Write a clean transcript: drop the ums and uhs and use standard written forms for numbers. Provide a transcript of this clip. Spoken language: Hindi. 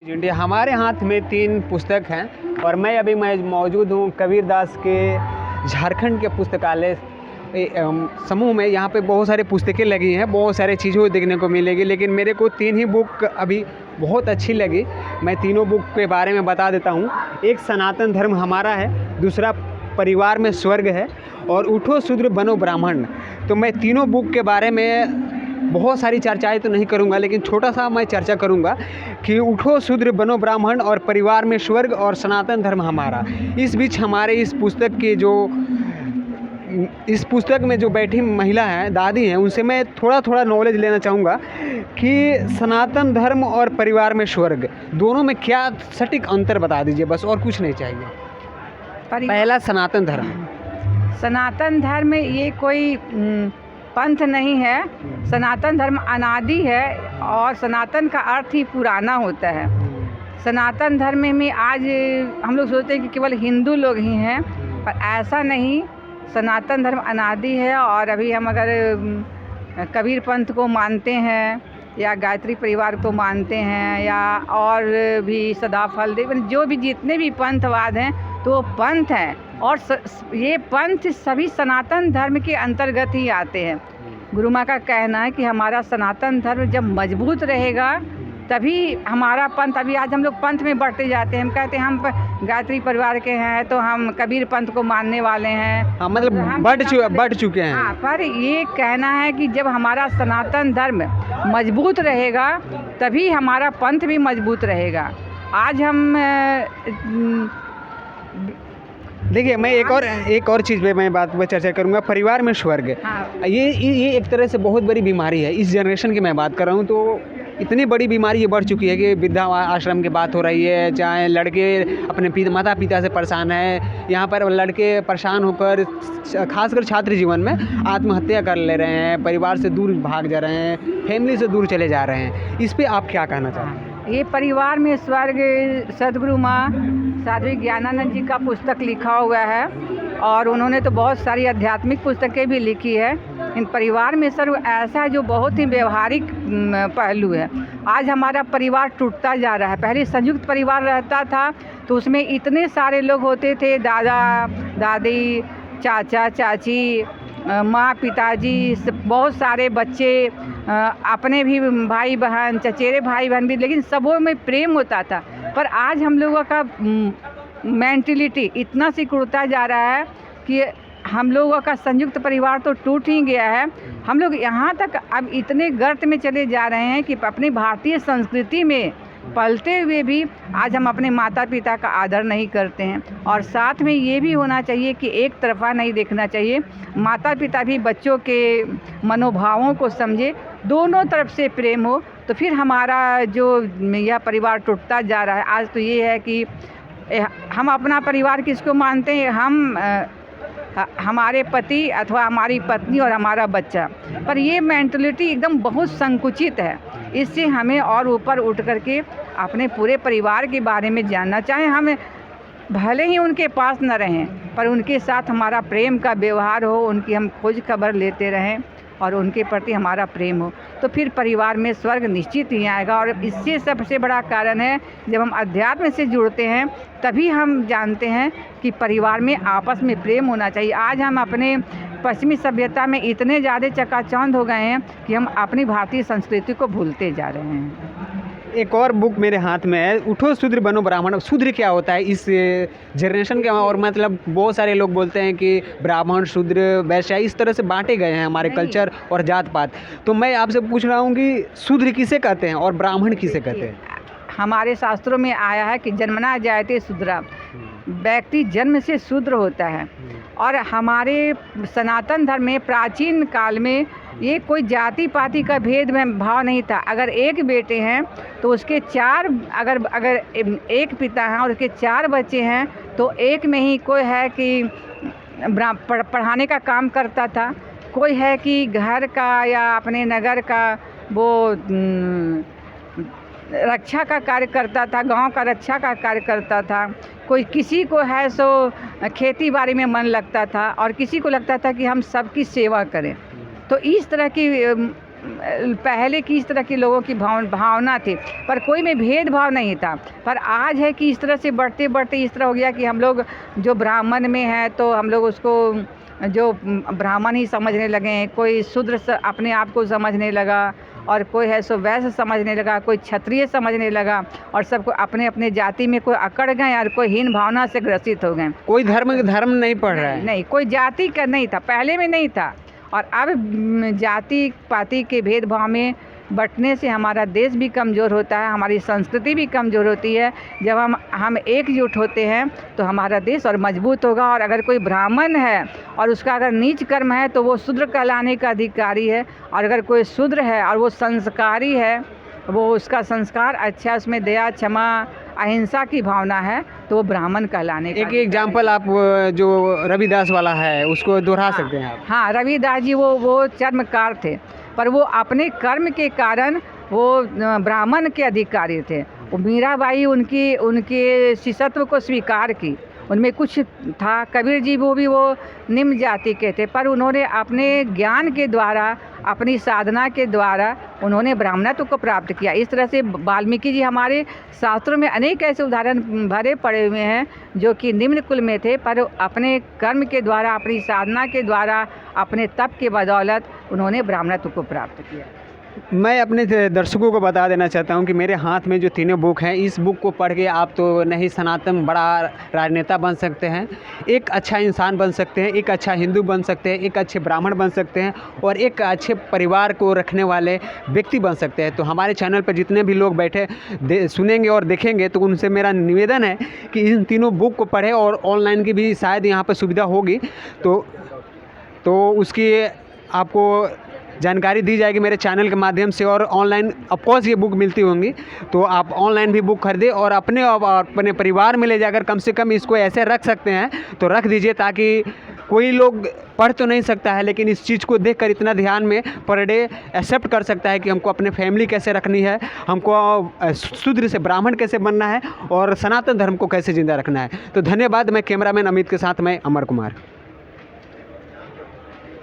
इंडिया हमारे हाथ में 3 पुस्तक हैं और मैं मौजूद हूँ कबीरदास के झारखंड के पुस्तकालय समूह में। यहाँ पे बहुत सारी पुस्तकें लगी हैं, बहुत सारे चीज़ों देखने को मिलेगी, लेकिन मेरे को 3 ही बुक अभी बहुत अच्छी लगी। मैं तीनों बुक के बारे में बता देता हूँ। एक सनातन धर्म हमारा है, दूसरा परिवार में स्वर्ग है और उठो शूद्र बनो ब्राह्मण। तो मैं तीनों बुक के बारे में बहुत सारी चर्चाएं तो नहीं करूंगा, लेकिन छोटा सा मैं चर्चा करूंगा कि उठो शूद्र बनो ब्राह्मण और परिवार में स्वर्ग और सनातन धर्म हमारा। इस बीच हमारे इस पुस्तक में जो बैठी महिला हैं, दादी हैं, उनसे मैं थोड़ा नॉलेज लेना चाहूँगा कि सनातन धर्म और परिवार में स्वर्ग दोनों में क्या सटीक अंतर बता दीजिए, बस और कुछ नहीं चाहिए। पहला सनातन धर्म ये कोई पंथ नहीं है। सनातन धर्म अनादि है और सनातन का अर्थ ही पुराना होता है। सनातन धर्म में आज हम लोग सोचते हैं कि केवल हिंदू लोग ही हैं, पर ऐसा नहीं। सनातन धर्म अनादि है और अभी हम अगर कबीर पंथ को मानते हैं या गायत्री परिवार को मानते हैं या और भी सदाफल देव, जो भी जितने भी पंथवाद हैं तो वो पंथ हैं और ये पंथ सभी सनातन धर्म के अंतर्गत ही आते हैं। गुरु माँ का कहना है कि हमारा सनातन धर्म जब मजबूत रहेगा तभी हमारा पंथ। अभी आज हम लोग पंथ में बढ़ते जाते हैं, हम कहते हैं हम गायत्री परिवार के हैं तो हम कबीर पंथ को मानने वाले हैं। हाँ, मतलब बढ़ चुके हैं। हाँ, पर ये कहना है कि जब हमारा सनातन धर्म मजबूत रहेगा तभी हमारा पंथ भी मजबूत रहेगा। आज हम देखिए, मैं एक और चीज़ पे मैं बात पर चर्चा करूँगा। परिवार में स्वर्ग। हाँ। ये एक तरह से बहुत बड़ी बीमारी है। इस जनरेशन की मैं बात कर रहा हूँ तो इतनी बड़ी बीमारी ये बढ़ चुकी है कि वृद्धा आश्रम की बात हो रही है, चाहे लड़के अपने माता पिता से परेशान है, यहाँ पर लड़के परेशान होकर खासकर छात्र जीवन में आत्महत्या कर ले रहे हैं, परिवार से दूर भाग जा रहे हैं, फैमिली से दूर चले जा रहे हैं। इस पर आप क्या कहना चाहेंगे? ये परिवार में स्वर्ग सदगुरु माँ साध्वी ज्ञानानंद जी का पुस्तक लिखा हुआ है और उन्होंने तो बहुत सारी आध्यात्मिक पुस्तकें भी लिखी है। इन परिवार में स्वर्ग ऐसा है जो बहुत ही व्यवहारिक पहलू है। आज हमारा परिवार टूटता जा रहा है। पहले संयुक्त परिवार रहता था तो उसमें इतने सारे लोग होते थे, दादा दादी, चाचा चाची, माँ पिताजी, बहुत सारे बच्चे, अपने भी भाई बहन, चचेरे भाई बहन भी, लेकिन सबों में प्रेम होता था। पर आज हम लोगों का मेंटलिटी इतना सिकुड़ता जा रहा है कि हम लोगों का संयुक्त परिवार तो टूट ही गया है। हम लोग यहाँ तक अब इतने गर्त में चले जा रहे हैं कि अपनी भारतीय संस्कृति में पलते हुए भी आज हम अपने माता पिता का आदर नहीं करते हैं। और साथ में ये भी होना चाहिए कि एक तरफा नहीं देखना चाहिए। माता पिता भी बच्चों के मनोभावों को समझे, दोनों तरफ से प्रेम हो, तो फिर हमारा जो यह परिवार टूटता जा रहा है। आज तो ये है कि हम अपना परिवार किसको मानते हैं? हमारे पति अथवा हमारी पत्नी और हमारा बच्चा। पर ये मेंटलिटी एकदम बहुत संकुचित है। इससे हमें और ऊपर उठ करके अपने पूरे परिवार के बारे में जानना चाहिए। हमें भले ही उनके पास न रहें पर उनके साथ हमारा प्रेम का व्यवहार हो, उनकी हम खोज खबर लेते रहें और उनके प्रति हमारा प्रेम हो, तो फिर परिवार में स्वर्ग निश्चित ही आएगा। और इससे सबसे बड़ा कारण है जब हम अध्यात्म से जुड़ते हैं तभी हम जानते हैं कि परिवार में आपस में प्रेम होना चाहिए। आज हम अपने पश्चिमी सभ्यता में इतने ज़्यादा चकाचौंध हो गए हैं कि हम अपनी भारतीय संस्कृति को भूलते जा रहे हैं। एक और बुक मेरे हाथ में है, उठो शूद्र बनो ब्राह्मण। शूद्र क्या होता है इस जनरेशन के? और मतलब बहुत सारे लोग बोलते हैं कि ब्राह्मण, शूद्र, वैश्य इस तरह से बांटे गए हैं हमारे कल्चर और जात पात। तो मैं आपसे पूछ रहा हूँ कि शूद्र किसे कहते हैं और ब्राह्मण किसे कहते हैं? हमारे शास्त्रों में आया है कि जन्मना जायते शूद्रा, व्यक्ति जन्म से शूद्र होता है। और हमारे सनातन धर्म में प्राचीन काल में ये कोई जाति पाति का भेद में भाव नहीं था। अगर एक बेटे हैं तो उसके 4, अगर एक पिता हैं और उसके 4 बच्चे हैं तो एक में ही कोई है कि पढ़ाने का काम करता था, कोई है कि घर का या अपने नगर का वो रक्षा का कार्य करता था, गांव का रक्षा का कार्य करता था। कोई किसी को है सो खेती बाड़ी में मन लगता था और किसी को लगता था कि हम सबकी सेवा करें। तो इस तरह की पहले किस तरह के लोगों की भावना थी, पर कोई में भेदभाव नहीं था। पर आज है कि इस तरह से बढ़ते बढ़ते इस तरह हो गया कि हम लोग जो ब्राह्मण में है तो हम लोग उसको जो ब्राह्मण ही समझने लगे हैं, कोई शूद्र अपने आप को समझने लगा, और कोई है सो वैश्य समझने लगा, कोई क्षत्रिय समझने लगा, और सबको अपने अपने जाति में कोई अकड़ गए और कोई हीन भावना से ग्रसित हो गए। कोई धर्म नहीं पढ़ रहा है। नहीं, कोई जाति का नहीं था, पहले में नहीं था। और अब जाति पाति के भेदभाव में बंटने से हमारा देश भी कमज़ोर होता है, हमारी संस्कृति भी कमज़ोर होती है। जब हम एकजुट होते हैं तो हमारा देश और मजबूत होगा। और अगर कोई ब्राह्मण है और उसका अगर नीच कर्म है तो वो शूद्र कहलाने का अधिकारी है, और अगर कोई शूद्र है और वो संस्कारी है, वो उसका संस्कार अच्छा, उसमें दया, क्षमा, अहिंसा की भावना है, तो वो ब्राह्मण कहलाने का। एक एग्जाम्पल आप जो रविदास वाला है उसको दोहरा सकते हैं आप? हाँ, रविदास जी वो चर्मकार थे, पर वो अपने कर्म के कारण वो ब्राह्मण के अधिकारी थे। वो मीराबाई उनके शिष्यत्व को स्वीकार की, उनमें कुछ था। कबीर जी वो निम्न जाति के थे, पर उन्होंने अपने ज्ञान के द्वारा, अपनी साधना के द्वारा उन्होंने ब्राह्मणत्व को प्राप्त किया। इस तरह से वाल्मीकि जी हमारे शास्त्रों में अनेक ऐसे उदाहरण भरे पड़े हुए हैं जो कि निम्न कुल में थे, पर अपने कर्म के द्वारा, अपनी साधना के द्वारा, अपने तप के बदौलत उन्होंने ब्राह्मणत्व को प्राप्त किया। मैं अपने दर्शकों को बता देना चाहता हूं कि मेरे हाथ में जो तीनों बुक हैं, इस बुक को पढ़ के आप तो नहीं सनातन बड़ा राजनेता बन सकते हैं, एक अच्छा इंसान बन सकते हैं, एक अच्छा हिंदू बन सकते हैं, एक अच्छे ब्राह्मण बन सकते हैं, और एक अच्छे परिवार को रखने वाले व्यक्ति बन सकते हैं। तो हमारे चैनल पर जितने भी लोग बैठे सुनेंगे और देखेंगे, तो उनसे मेरा निवेदन है कि इन तीनों बुक को पढ़ें, और ऑनलाइन की भी शायद यहाँ पर सुविधा होगी तो उसकी आपको जानकारी दी जाएगी मेरे चैनल के माध्यम से। और ऑनलाइन ऑफकोर्स ये बुक मिलती होंगी, तो आप ऑनलाइन भी बुक खरीदें और अपने परिवार में ले जाकर कम से कम इसको ऐसे रख सकते हैं तो रख दीजिए, ताकि कोई लोग पढ़ तो नहीं सकता है, लेकिन इस चीज़ को देखकर इतना ध्यान में पर डे एक्सेप्ट कर सकता है कि हमको अपने फैमिली कैसे रखनी है, हमको शूद्र से ब्राह्मण कैसे बनना है, और सनातन धर्म को कैसे जिंदा रखना है। तो धन्यवाद। मैं कैमरामैन अमित के साथ मैं अमर कुमार।